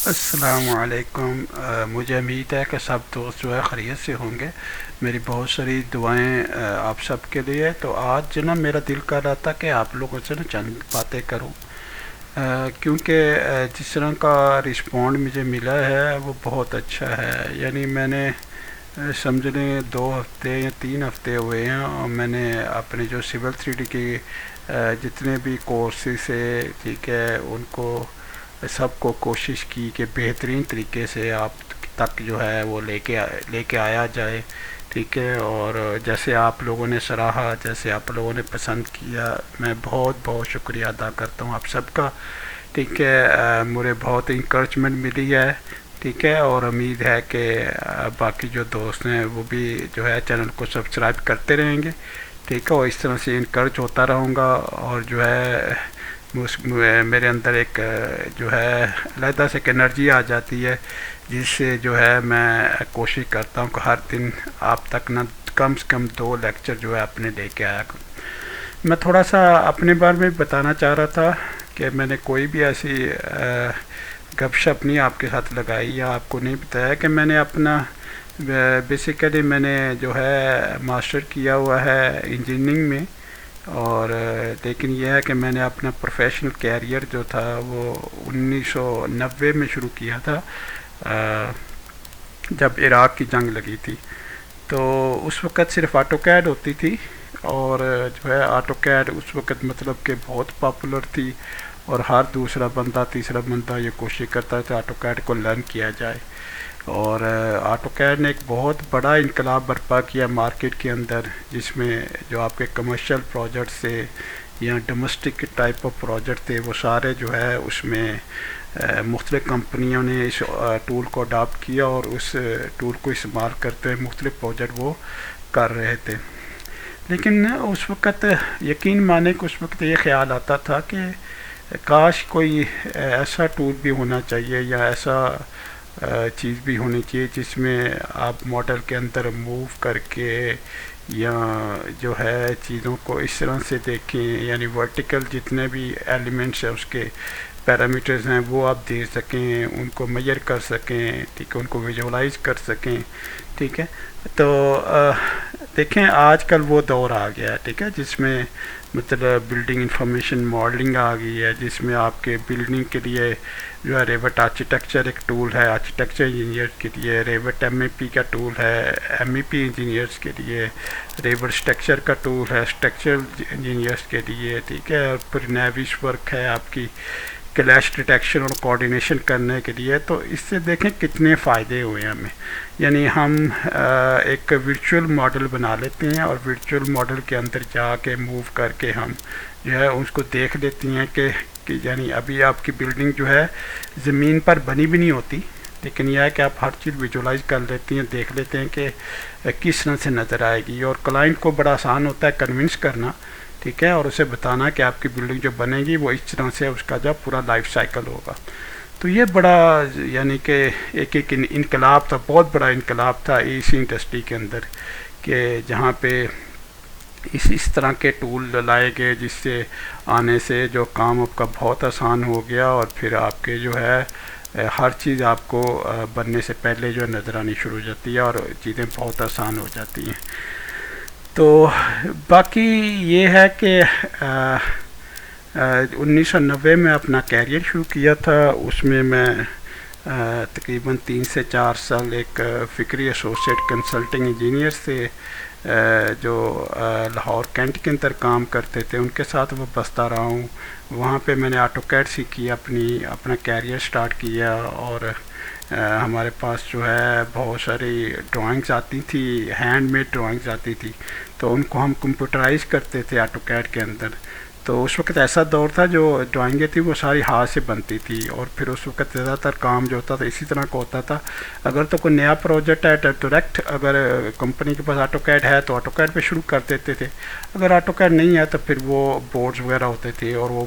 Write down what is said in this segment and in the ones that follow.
السلام علیکم۔ مجھے امید ہے کہ سب دوست جو ہے خیریت سے ہوں گے۔ میری بہت ساری دعائیں آپ سب کے لیے۔ تو آج جو نا میرا دل کر رہا تھا کہ آپ لوگوں سے نا چند باتیں کروں، کیونکہ جس طرح کا رسپونڈ مجھے ملا ہے وہ بہت اچھا ہے۔ یعنی میں نے سمجھ لیں 2 ہفتے یا 3 ہفتے ہوئے ہیں، اور میں نے اپنے جو سول 3D کی جتنے بھی کورسز ہے، ٹھیک ہے، ان کو سب کو کوشش کی کہ بہترین طریقے سے آپ تک جو ہے وہ لے کے آیا جائے، ٹھیک ہے۔ اور جیسے آپ لوگوں نے سراہا، جیسے آپ لوگوں نے پسند کیا، میں بہت بہت شکریہ ادا کرتا ہوں آپ سب کا، ٹھیک ہے۔ مجھے بہت انکریجمنٹ ملی ہے، ٹھیک ہے، اور امید ہے کہ باقی جو دوست ہیں وہ بھی جو ہے چینل کو سبسکرائب کرتے رہیں گے، ٹھیک ہے، اور اس طرح سے انکریج ہوتا رہوں گا۔ اور جو ہے میرے اندر ایک جو ہے علیحدہ سے ایک انرجی آ جاتی ہے، جس سے جو ہے میں کوشش کرتا ہوں کہ ہر دن آپ تک نہ کم سے کم 2 لیکچر جو ہے اپنے لے کے آیا کروں۔ میں تھوڑا سا اپنے بارے میں بتانا چاہ رہا تھا کہ میں نے کوئی بھی ایسی گپ شپ نہیں آپ کے ساتھ لگائی یا آپ کو نہیں بتایا کہ میں نے اپنا بیسیکلی میں نے جو ہے ماسٹر کیا ہوا ہے انجینئرنگ میں، اور لیکن یہ ہے کہ میں نے اپنا پروفیشنل کیریئر جو تھا وہ 1990 میں شروع کیا تھا، جب عراق کی جنگ لگی تھی۔ تو اس وقت صرف آٹو کیڈ ہوتی تھی، اور جو ہے آٹو کیڈ اس وقت مطلب کہ بہت پاپولر تھی، اور ہر دوسرا بندہ تیسرا بندہ یہ کوشش کرتا ہے کہ آٹو کیڈ کو لرن کیا جائے۔ اور آٹو کیڈ نے ایک بہت بڑا انقلاب برپا کیا مارکیٹ کے اندر، جس میں جو آپ کے کمرشل پروجیکٹس تھے یا ڈومیسٹک ٹائپ آف پروجیکٹ تھے، وہ سارے جو ہے اس میں مختلف کمپنیوں نے اس ٹول کو اڈاپٹ کیا، اور اس ٹول کو استعمال کرتے ہوئے مختلف پروجیکٹ وہ کر رہے تھے۔ لیکن اس وقت یقین مانے کہ اس وقت یہ خیال آتا تھا کہ کاش کوئی ایسا ٹول بھی ہونا چاہیے یا ایسا چیز بھی ہونی چاہیے جس میں آپ ماڈل کے اندر موو کر کے یا جو ہے چیزوں کو اس طرح سے دیکھیں، یعنی ورٹیکل جتنے بھی ایلیمنٹس ہیں اس کے پیرامیٹرز ہیں وہ آپ دے سکیں، ان کو میئر کر سکیں، ٹھیک ہے، ان کو ویژولائز کر سکیں، ٹھیک ہے۔ تو دیکھیں آج کل وہ دور آ گیا ہے، ٹھیک ہے، جس میں مطلب بلڈنگ انفارمیشن ماڈلنگ آ گئی ہے، جس میں آپ کے بلڈنگ کے لیے جو ہے ریوٹ آرکیٹیکچر ایک ٹول ہے آرکیٹیکچر انجینئر کے لیے، ریوٹ ایم اے پی کا ٹول ہے ایم ای پی انجینئرس کے لیے، ریوٹ اسٹرکچر کا ٹول ہے اسٹرکچر انجینئرس کے لیے، ٹھیک ہے، اور پھر نیوش ورک ہے آپ کی کلیش ڈیٹیکشن اور کوآرڈینیشن کرنے کے لیے۔ تو اس سے دیکھیں کتنے فائدے ہوئے ہیں ہمیں، یعنی ہم ایک ورچوئل ماڈل بنا لیتے ہیں، اور ورچوئل ماڈل کے اندر جا کے موو کر کے ہم جو ہے اس کو دیکھ لیتی ہیں کہ یعنی ابھی آپ کی بلڈنگ جو ہے زمین پر بنی بھی نہیں ہوتی، لیکن یہ ہے کہ آپ ہر چیز ویژولائز کر لیتی ہیں، دیکھ لیتے ہیں کہ کس طرح سے نظر آئے گی، اور کلائنٹ کو بڑا آسان ہوتا ہے کنونس کرنا، ٹھیک ہے، اور اسے بتانا کہ آپ کی بلڈنگ جو بنے گی وہ اس طرح سے اس کا جو پورا لائف سائیکل ہوگا۔ تو یہ بڑا یعنی کہ ایک انقلاب تھا، بہت بڑا انقلاب تھا اسی انڈسٹری کے اندر، کہ جہاں پہ اس طرح کے ٹول لائے گئے جس سے آنے سے جو کام آپ کا بہت آسان ہو گیا، اور پھر آپ کے جو ہے ہر چیز آپ کو بننے سے پہلے جو نظر آنی شروع ہو جاتی ہے، اور چیزیں بہت آسان ہو جاتی ہیں۔ تو باقی یہ ہے کہ 1990 میں اپنا کیریئر شروع کیا تھا، اس میں میں تقریباً 3 سے 4 سال ایک فکری ایسوسیٹ کنسلٹنگ انجینئر سے جو لاہور کینٹ کے اندر کام کرتے تھے ان کے ساتھ وہ بستا رہا ہوں۔ وہاں پہ میں نے آٹو کیڈ سیکھی، اپنا کیریئر سٹارٹ کیا، اور ہمارے پاس جو ہے بہت ساری ڈرائنگز آتی تھی، ہینڈ میڈ ڈرائنگز آتی تھی، تو ان کو ہم کمپیوٹرائز کرتے تھے آٹو کیڈ کے اندر۔ تو اس وقت ایسا دور تھا جو ڈرائنگیں تھیں وہ ساری ہاتھ سے بنتی تھی، اور پھر اس وقت زیادہ تر کام جو ہوتا تھا اسی طرح کا ہوتا تھا۔ اگر تو کوئی نیا پروجیکٹ ہے تو ڈائریکٹ اگر کمپنی کے پاس آٹو کیڈ ہے تو آٹو کیڈ پہ شروع کر دیتے تھے، اگر آٹو کیڈ نہیں ہے تو پھر وہ بورڈز وغیرہ ہوتے تھے، اور وہ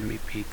MEP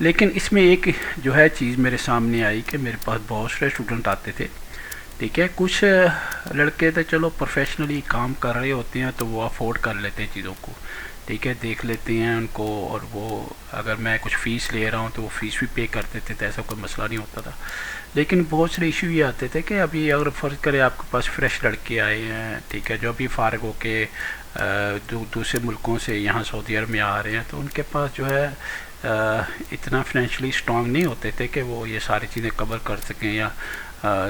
لیکن اس میں ایک جو ہے چیز میرے سامنے آئی کہ میرے پاس بہت سارے اسٹوڈنٹ آتے تھے، ٹھیک ہے، کچھ لڑکے تو چلو پروفیشنلی کام کر رہے ہوتے ہیں تو وہ افورڈ کر لیتے ہیں چیزوں کو، ٹھیک ہے، دیکھ لیتے ہیں ان کو، اور وہ اگر میں کچھ فیس لے رہا ہوں تو وہ فیس بھی پے کر دیتے تھے، ایسا کوئی مسئلہ نہیں ہوتا تھا۔ لیکن بہت سارے ایشو یہ آتے تھے کہ ابھی اگر فرض کرے آپ کے پاس فریش لڑکے آئے ہیں، ٹھیک ہے، جو ابھی فارغ ہو کے دوسرے ملکوں سے یہاں سعودی عرب میں آ رہے ہیں، تو ان کے پاس جو ہے اتنا فائنینشلی اسٹرانگ نہیں ہوتے تھے کہ وہ یہ ساری چیزیں کور کر سکیں، یا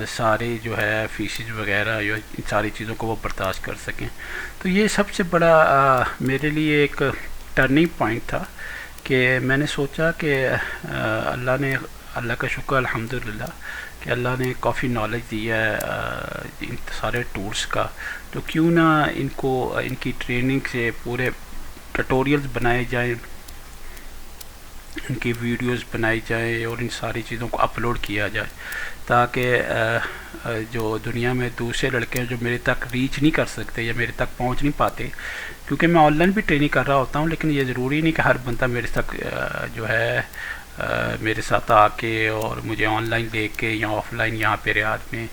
سارے جو ہے فیسز وغیرہ یا ان ساری چیزوں کو وہ برداشت کر سکیں۔ تو یہ سب سے بڑا میرے لیے ایک ٹرننگ پوائنٹ تھا کہ میں نے سوچا کہ اللہ کا شکر الحمدللہ کہ اللہ نے کافی نالج دیا ہے ان سارے ٹولس کا، تو کیوں نہ ان کو ان کی ٹریننگ سے پورے ٹیوٹوریلز بنائے جائیں، ان کی ویڈیوز بنائی جائیں اور ان ساری چیزوں کو اپلوڈ کیا جائے، تاکہ جو دنیا میں دوسرے لڑکے جو میرے تک ریچ نہیں کر سکتے یا میرے تک پہنچ نہیں پاتے، کیونکہ میں آن لائن بھی ٹریننگ کر رہا ہوتا ہوں، لیکن یہ ضروری نہیں کہ ہر بندہ میرے تک جو ہے میرے ساتھ آ کے اور مجھے آن لائن دیکھ کے یا آف لائن یہاں پہ ریاض میں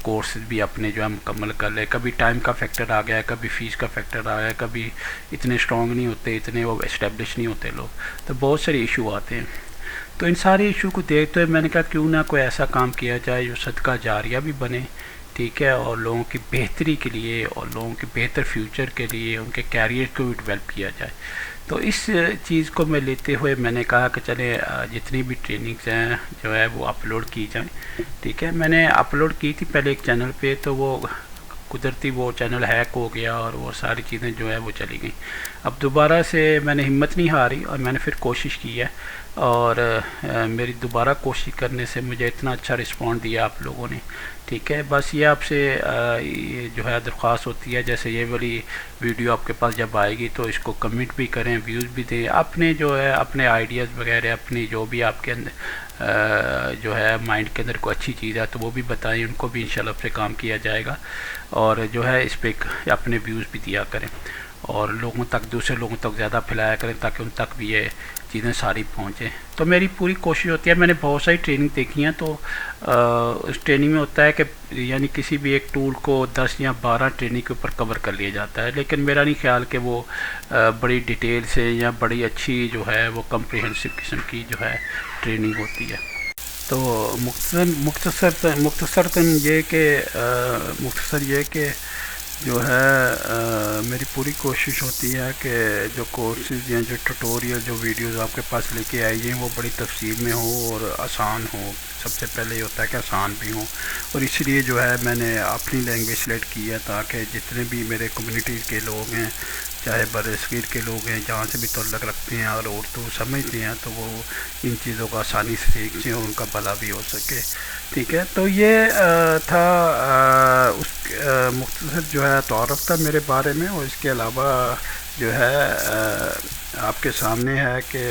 کورسز بھی اپنے جو ہے مکمل کر لے۔ کبھی ٹائم کا فیکٹر آ گیا، کبھی فیس کا فیکٹر آ گیا، کبھی اتنے اسٹرانگ نہیں ہوتے، اتنے وہ اسٹیبلش نہیں ہوتے لوگ، تو بہت سارے ایشو آتے ہیں۔ تو ان سارے ایشو کو دیکھتے ہوئے میں نے کہا کیوں نہ کوئی ایسا کام کیا جائے جو صدقہ جاریہ بھی بنے، ٹھیک ہے، اور لوگوں کی بہتری کے لیے اور لوگوں کے بہتر فیوچر کے لیے ان کے کیریئر کو بھی ڈیولپ کیا جائے۔ تو اس چیز کو میں لیتے ہوئے میں نے کہا کہ چلے جتنی بھی ٹریننگز ہیں جو ہے وہ اپلوڈ کی جائیں، ٹھیک ہے۔ میں نے اپلوڈ کی تھی پہلے ایک چینل پہ، تو وہ قدرتی وہ چینل ہیک ہو گیا اور وہ ساری چیزیں جو ہے وہ چلی گئیں۔ اب دوبارہ سے میں نے ہمت نہیں ہاری اور میں نے پھر کوشش کی ہے، اور میری دوبارہ کوشش کرنے سے مجھے اتنا اچھا رسپانڈ دیا آپ لوگوں نے، ٹھیک ہے۔ بس یہ آپ سے جو ہے درخواست ہوتی ہے، جیسے یہ والی ویڈیو آپ کے پاس جب آئے گی تو اس کو کمنٹ بھی کریں، ویوز بھی دیں، اپنے جو ہے اپنے آئیڈیاز وغیرہ، اپنی جو بھی آپ کے اندر جو ہے مائنڈ کے اندر کوئی اچھی چیز ہے تو وہ بھی بتائیں، ان کو بھی انشاءاللہ پہ کام کیا جائے گا، اور جو ہے اس پہ اپنے ویوز بھی دیا کریں اور لوگوں تک، دوسرے لوگوں تک زیادہ پھیلایا کریں تاکہ ان تک بھی یہ چیزیں ساری پہنچیں۔ تو میری پوری کوشش ہوتی ہے، میں نے بہت ساری ٹریننگ دیکھی ہیں، تو اس ٹریننگ میں ہوتا ہے کہ یعنی کسی بھی ایک ٹول کو 10 یا 12 ٹریننگ کے اوپر کور کر لیا جاتا ہے، لیکن میرا نہیں خیال کہ وہ بڑی ڈیٹیل سے یا بڑی اچھی جو ہے وہ کمپریہنسو قسم کی جو ہے ٹریننگ ہوتی ہے۔ تو مختصر یہ کہ جو ہے میری پوری کوشش ہوتی ہے کہ جو کورسز یا جو ٹیوٹوریل جو ویڈیوز آپ کے پاس لے کے آئی ہیں وہ بڑی تفصیل میں ہو اور آسان ہو۔ سب سے پہلے یہ ہوتا ہے کہ آسان بھی ہوں، اور اس لیے جو ہے میں نے اپنی لینگویج سلیکٹ کی ہے تاکہ جتنے بھی میرے کمیونٹیز کے لوگ ہیں، چاہے برصغیر کے لوگ ہیں، جہاں سے بھی تعلق رکھتے ہیں اور اردو سمجھتے ہیں، تو وہ ان چیزوں کو آسانی سے سیکھ سکیں اور ان کا بھلا بھی ہو سکے، ٹھیک ہے۔ تو یہ تھا اس مختصر جو ہے تعارف تھا میرے بارے میں، اور اس کے علاوہ جو ہے آپ کے سامنے ہے کہ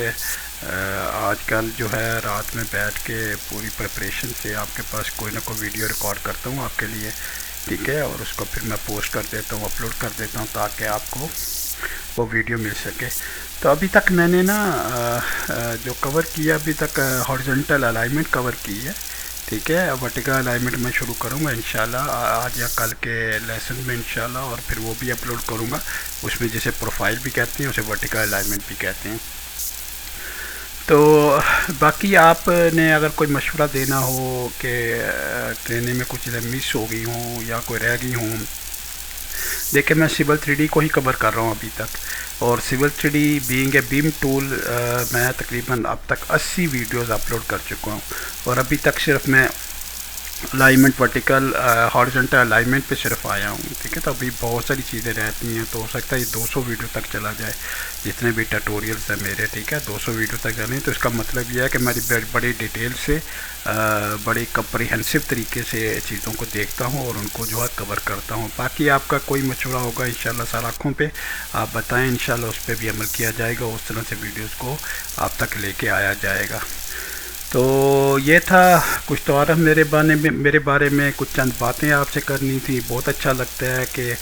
آج کل جو ہے رات میں بیٹھ کے پوری پریپریشن سے آپ کے پاس کوئی نہ کوئی ویڈیو ریکارڈ کرتا ہوں آپ کے لیے، ٹھیک ہے، اور اس کو پھر میں پوسٹ کر دیتا ہوں، اپلوڈ کر دیتا ہوں تاکہ آپ کو وہ ویڈیو مل سکے۔ تو ابھی تک میں نے نا جو کور کیا ابھی تک ہارزنٹل الائنمنٹ کور کی ہے، ٹھیک ہے۔ ورٹیکل الائنمنٹ میں شروع کروں گا انشاءاللہ آج یا کل کے لیسن میں انشاءاللہ، اور پھر وہ بھی اپلوڈ کروں گا، اس میں جسے پروفائل بھی کہتے ہیں اسے ورٹیکل الائنمنٹ بھی کہتے ہیں۔ تو باقی آپ نے اگر کوئی مشورہ دینا ہو کہ ٹریننگ میں کچھ چیزیں مس ہو گئی ہوں یا کوئی رہ گئی ہوں، دیکھیں میں سول 3D کو ہی کور کر رہا ہوں ابھی تک، اور سول 3D بینگ اے بیم ٹول میں تقریباً اب تک 80 ویڈیوز اپلوڈ کر چکا ہوں، اور ابھی تک صرف میں الائنمنٹ ورٹیکل ہارزنٹل الائنمنٹ پہ صرف آیا ہوں، ٹھیک ہے۔ تو ابھی بہت ساری چیزیں رہتی ہیں، تو ہو سکتا ہے یہ 200 ویڈیو تک چلا جائے جتنے بھی ٹیوٹوریلز ہیں میرے، ٹھیک ہے، 200 ویڈیو تک جانے۔ تو اس کا مطلب یہ ہے کہ میں بڑی ڈیٹیل سے بڑی کمپریہنسو طریقے سے چیزوں کو دیکھتا ہوں اور ان کو جو ہے کور کرتا ہوں۔ باقی آپ کا کوئی مشورہ ہوگا انشاءاللہ سر آنکھوں پہ آپ بتائیں، انشاءاللہ اس پہ بھی عمل کیا جائے گا، اس طرح سے ویڈیوز کو آپ تک لے کے آیا جائے گا۔ تو یہ تھا کچھ تعارف میرے بارے میں، کچھ چند باتیں آپ سے کرنی تھی۔ بہت اچھا لگتا ہے کہ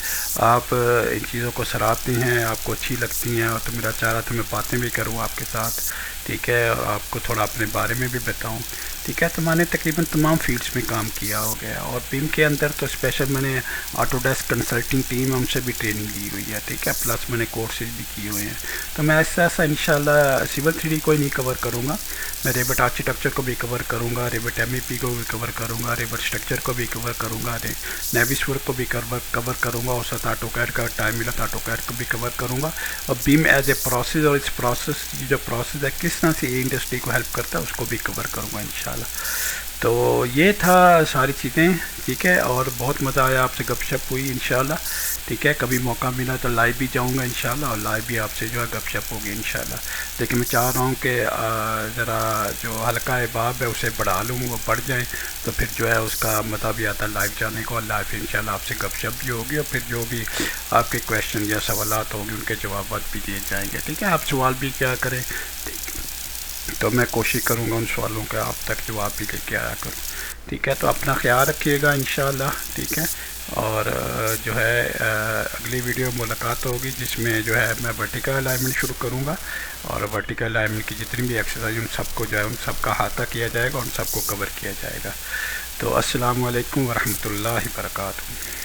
آپ ان چیزوں کو سراہتے ہیں، آپ کو اچھی لگتی ہیں، اور تو میرا چاہ رہا تھا میں باتیں بھی کروں آپ کے ساتھ، ٹھیک ہے، اور آپ کو تھوڑا اپنے بارے میں بھی بتاؤں، ٹھیک ہے۔ تو میں نے تقریباً تمام فیلڈس میں کام کیا ہو گیا، اور بیم کے اندر تو اسپیشل میں نے آٹو ڈیسک کنسلٹنگ ٹیم ہے ان سے بھی ٹریننگ لی ہوئی ہے، ٹھیک ہے، پلس میں نے کورسز بھی کیے ہوئے ہیں۔ تو میں ایسا انشاءاللہ سول 3D کو ہی نہیں کور کروں گا، میں ریبٹ آرکیٹیکچر کو بھی کور کروں گا، ریبٹ ایم ای پی کو بھی کور کروں گا، ریبٹ اسٹرکچر کو بھی کور کروں گا، نیویس ورک کو بھی کور کروں گا، اور ساتھ آٹو کیڈ کا ٹائم ملا تو آٹو کیڈ کو بھی کور کروں گا، اور بیم ایز اے پروسیس اور اس پروسیس کی جو پروسیس ہے کس طرح سے انڈسٹری کو ہیلپ کرتا ہے اس کو بھی کور کروں گا انشاءاللہ۔ تو یہ تھا ساری چیزیں، ٹھیک ہے، اور بہت مزہ آیا، آپ سے گپ شپ ہوئی انشاءاللہ، ٹھیک ہے۔ کبھی موقع ملا تو لائیو بھی جاؤں گا انشاءاللہ، اور لائیو بھی آپ سے جو ہے گپ شپ ہوگی انشاءاللہ، لیکن میں چاہ رہا ہوں کہ ذرا جو حلقہ احباب ہے اسے بڑھا لوں، وہ بڑھ جائیں تو پھر جو ہے اس کا مزہ بھی آتا ہے لائیو جانے کو، اور لائیو انشاءاللہ آپ سے گپ شپ بھی ہوگی، اور پھر جو بھی آپ کے کویشچن یا سوالات ہوں گے ان کے جوابات بھی دیے جائیں گے، ٹھیک ہے۔ آپ سوال بھی کیا کریں تو میں کوشش کروں گا ان سوالوں کا آپ تک جواب بھی لے کے آیا کروں، ٹھیک ہے۔ تو اپنا خیال رکھیے گا انشاءاللہ، ٹھیک ہے، اور جو ہے اگلی ویڈیو ملاقات ہوگی جس میں جو ہے میں ورٹیکل الائنمنٹ شروع کروں گا، اور ورٹیکل الائنمنٹ کی جتنی بھی ایکسرسائز ان سب کو جو ہے ان سب کا احاطہ کیا جائے گا، ان سب کو کور کیا جائے گا۔ تو السلام علیکم ورحمۃ اللہ وبرکاتہ۔